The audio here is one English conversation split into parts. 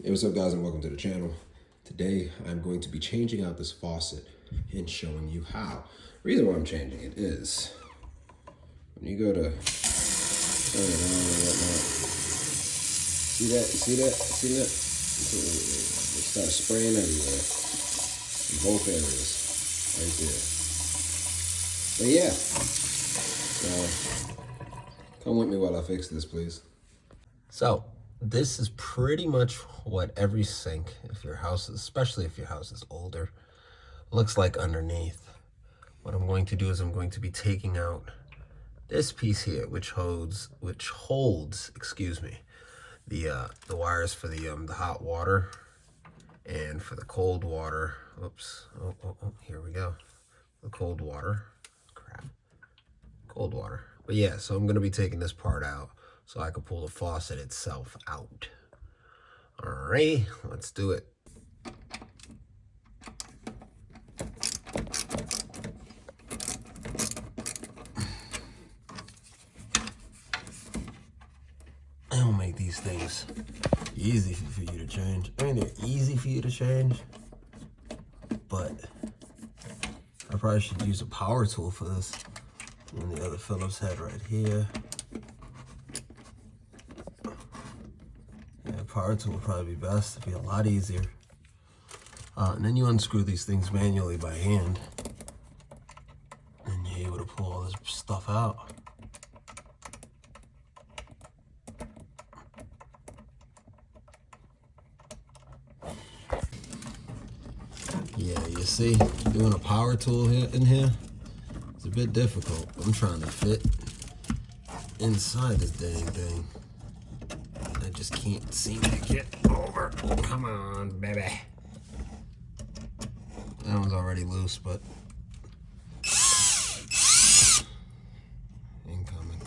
Hey, what's up guys, and welcome to the channel. Today I'm going to be changing out this faucet and showing you how. The reason why I'm changing it is when you go to turn it on and whatnot, see that? See that? It starts spraying everywhere in both areas right there. But yeah, so come with me while I fix this, please. So this is pretty much what every sink, if your house, especially if your house is older, looks like underneath. What I'm going to do is I'm going to be taking out this piece here, which holds, excuse me, the wires for the hot water and for the cold water. Oops. Oh, here we go. The cold water. Crap. Cold water. But yeah, so I'm going to be taking this part out so I can pull the faucet itself out. All right, let's do it. I'll make these things easy for you to change. I mean, they're easy for you to change, but I probably should use a power tool for this. And the other Phillips head right here. Yeah, power tool would probably be best. It'd be a lot easier. And then you unscrew these things manually by hand, and you're able to pull all this stuff out. Yeah, you see, doing a power tool in here, it's a bit difficult. I'm trying to fit inside this dang thing. I just can't seem to get over. Come on, baby. That one's already loose, but incoming.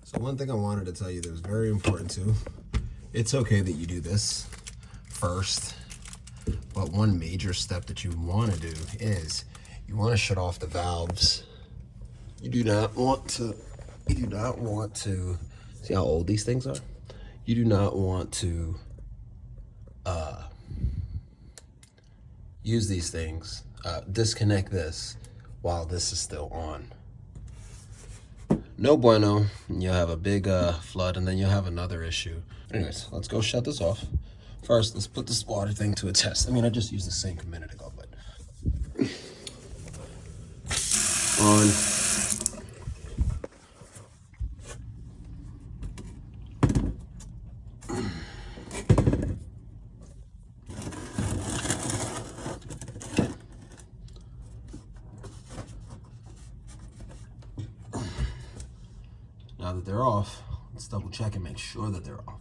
So one thing I wanted to tell you that was very important too, it's okay that you do this first, but one major step that you want to do is you want to shut off the valves. You do not want to see how old these things are? You do not want to use these things, disconnect this while this is still on. No bueno. You'll have a big flood, and then you'll have another issue. Anyways, let's go shut this off. First, let's put this water thing to a test. I mean, I just used the sink a minute ago, but on. Now that they're off, let's double check and make sure that they're off.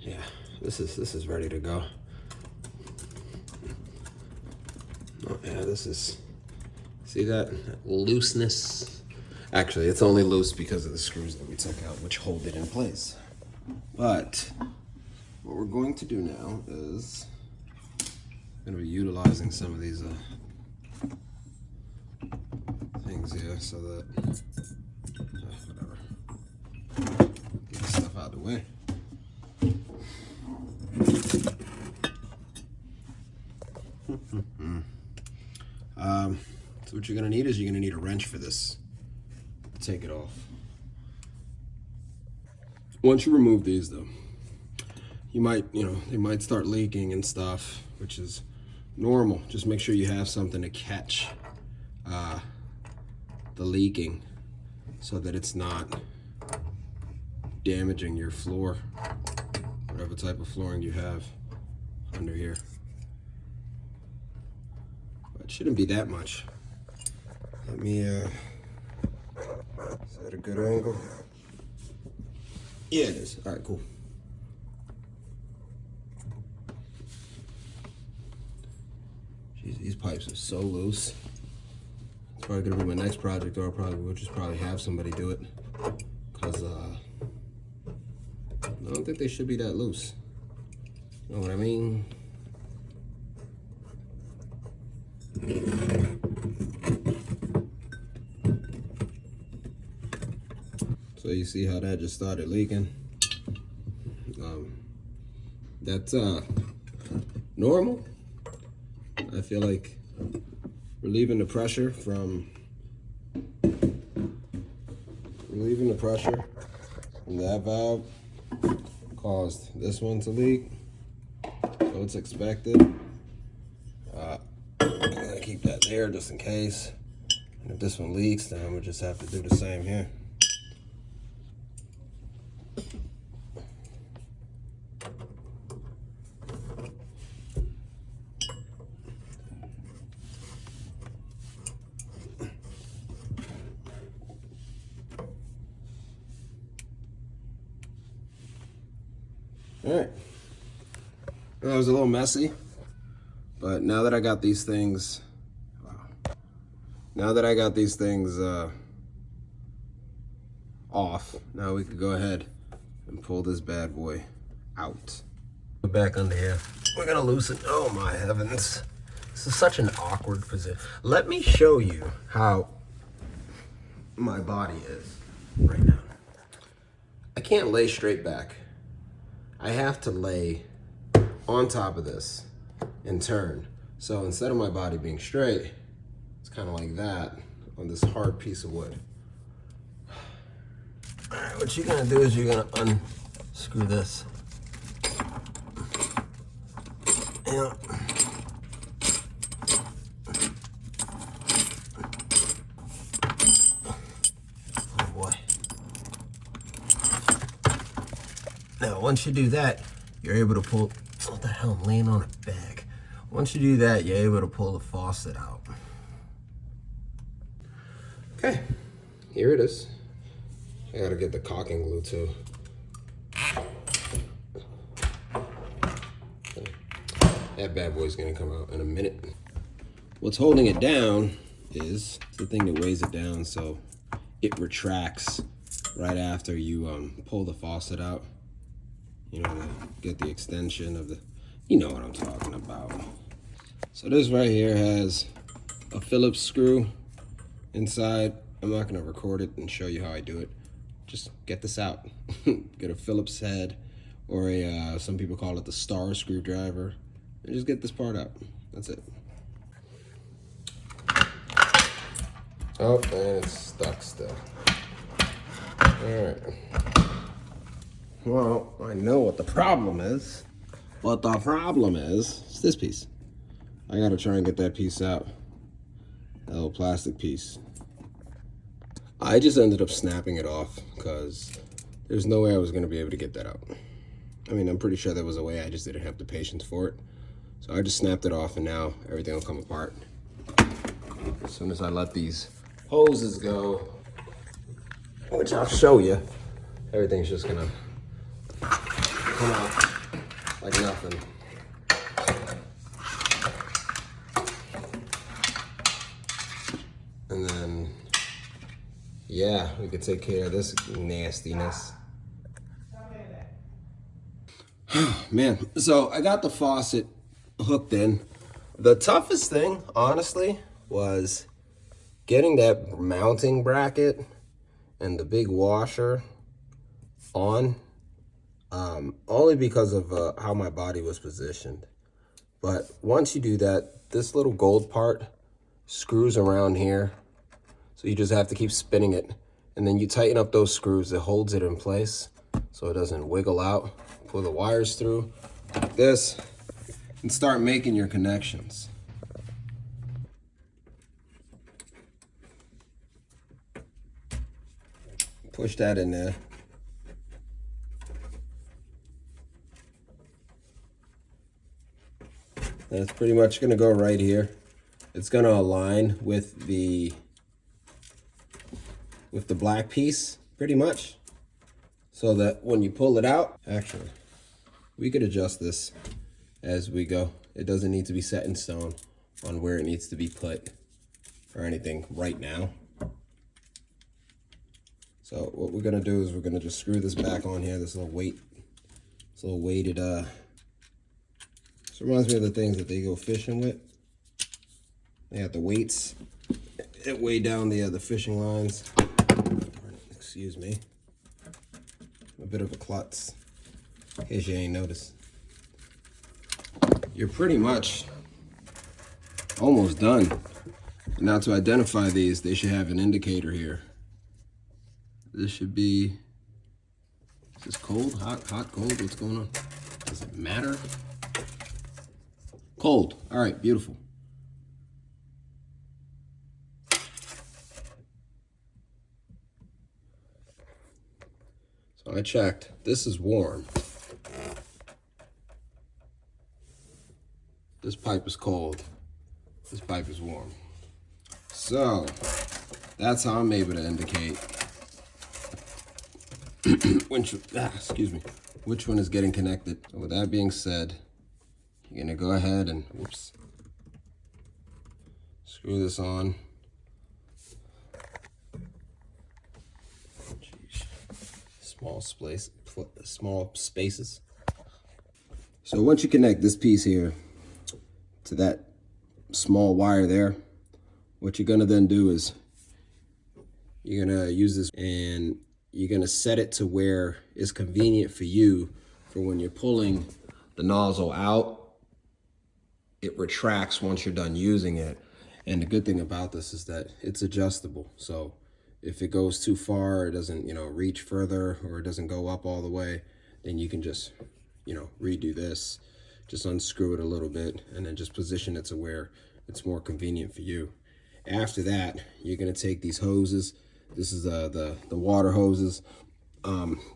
Yeah, this is ready to go. Oh yeah, this is, see that looseness? Actually, it's only loose because of the screws that we took out, which hold it in place. But what we're going to do now is I'm going to be utilizing some of these things here so that whatever, get this stuff out of the way. So what you're gonna need is you're gonna need a wrench for this to take it off. Once you remove these though, you might, they might start leaking and stuff, which is normal. Just make sure you have something to catch the leaking so that it's not damaging your floor, whatever type of flooring you have under here. But it shouldn't be that much. Let me, is that a good angle? Yeah, it is. All right, cool. Jeez, these pipes are so loose. It's probably gonna be my next project, or we'll just probably have somebody do it. Cause I don't think they should be that loose. You know what I mean? So you see how that just started leaking. That's normal. I feel like relieving the pressure from that valve caused this one to leak. So it's expected. I'm gonna keep that there just in case. And if this one leaks, then we'll just have to do the same here. All right, that was a little messy, but now that I got these things, off, now we could go ahead and pull this bad boy out. Go back under here. We're gonna loosen, oh my heavens. This is such an awkward position. Let me show you how my body is right now. I can't lay straight back. I have to lay on top of this and turn. So instead of my body being straight, it's kind of like that on this hard piece of wood. All right, what you're gonna do is you're gonna unscrew this. Yeah. Oh boy. Now, once you do that, you're able to pull, what the hell, I'm laying on a bag. Once you do that, you're able to pull the faucet out. Okay, here it is. I gotta get the caulking glue too. That bad boy's gonna come out in a minute. What's holding it down is the thing that weighs it down, so it retracts right after you pull the faucet out. You know, to get the extension of the, you know what I'm talking about. So this right here has a Phillips screw inside. I'm not gonna record it and show you how I do it. Just get this out. Get a Phillips head, or a, some people call it the star screwdriver, and just get this part out. That's it. Oh, and it's stuck still. All right. Well, I know what the problem is. What the problem is this piece. I gotta try and get that piece out. That little plastic piece. I just ended up snapping it off because there's no way I was gonna be able to get that out. I mean, I'm pretty sure there was a way, I just didn't have the patience for it. So I just snapped it off and now everything will come apart. As soon as I let these hoses go, which I'll show you, everything's just gonna come out like nothing. And then, yeah, we could take care of this nastiness. Man, so I got the faucet hooked in. The toughest thing, honestly, was getting that mounting bracket and the big washer on, only because of how my body was positioned. But once you do that, this little gold part screws around here. So you just have to keep spinning it. And then you tighten up those screws that holds it in place so it doesn't wiggle out. Pull the wires through like this and start making your connections. Push that in there. And it's pretty much gonna go right here. It's gonna align with the black piece, pretty much. So that when you pull it out, actually, we could adjust this as we go. It doesn't need to be set in stone on where it needs to be put or anything right now. So what we're gonna do is we're gonna just screw this back on here, this little weighted, this reminds me of the things that they go fishing with. They have the weights that weigh down the fishing lines. Excuse me. a bit of a klutz, in case you ain't noticed. You're pretty much almost done. Now to identify these, they should have an indicator here. This should be, is this cold, hot, cold? What's going on? Does it matter? Cold. All right, beautiful. So I checked. This is warm. This pipe is cold. This pipe is warm. So that's how I'm able to indicate which one is getting connected. So with that being said, you're gonna go ahead and screw this on. Jeez. Small spaces. So once you connect this piece here to that small wire there, what you're gonna then do is you're gonna use this and you're gonna set it to where it's convenient for you for when you're pulling the nozzle out, it retracts once you're done using it. And the good thing about this is that it's adjustable. So if it goes too far, it doesn't, reach further, or it doesn't go up all the way, then you can just, redo this, just unscrew it a little bit and then just position it to where it's more convenient for you. After that, you're gonna take these hoses. This is the water hoses.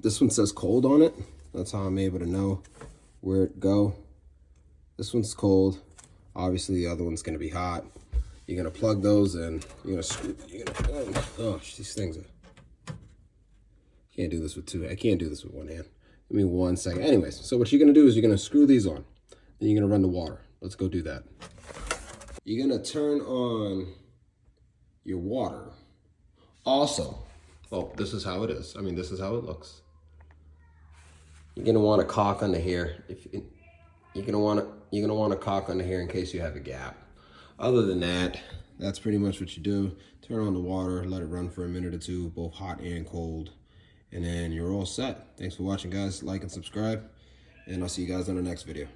This one says cold on it. That's how I'm able to know where it go. This one's cold. Obviously, the other one's gonna be hot. You're gonna plug those in. You're gonna screw. Oh, these things are. Can't do this with two. I can't do this with one hand. Give me 1 second. Anyways, so what you're gonna do is you're gonna screw these on. Then you're gonna run the water. Let's go do that. You're gonna turn on your water. Also, well, this is how it is. I mean, this is how it looks. You're gonna want a caulk under here. You're gonna want a caulk under here in case you have a gap. Other than that, that's pretty much what you do. Turn on the water, let it run for a minute or two, both hot and cold, and then you're all set. Thanks for watching, guys. Like and subscribe, and I'll see you guys on the next video.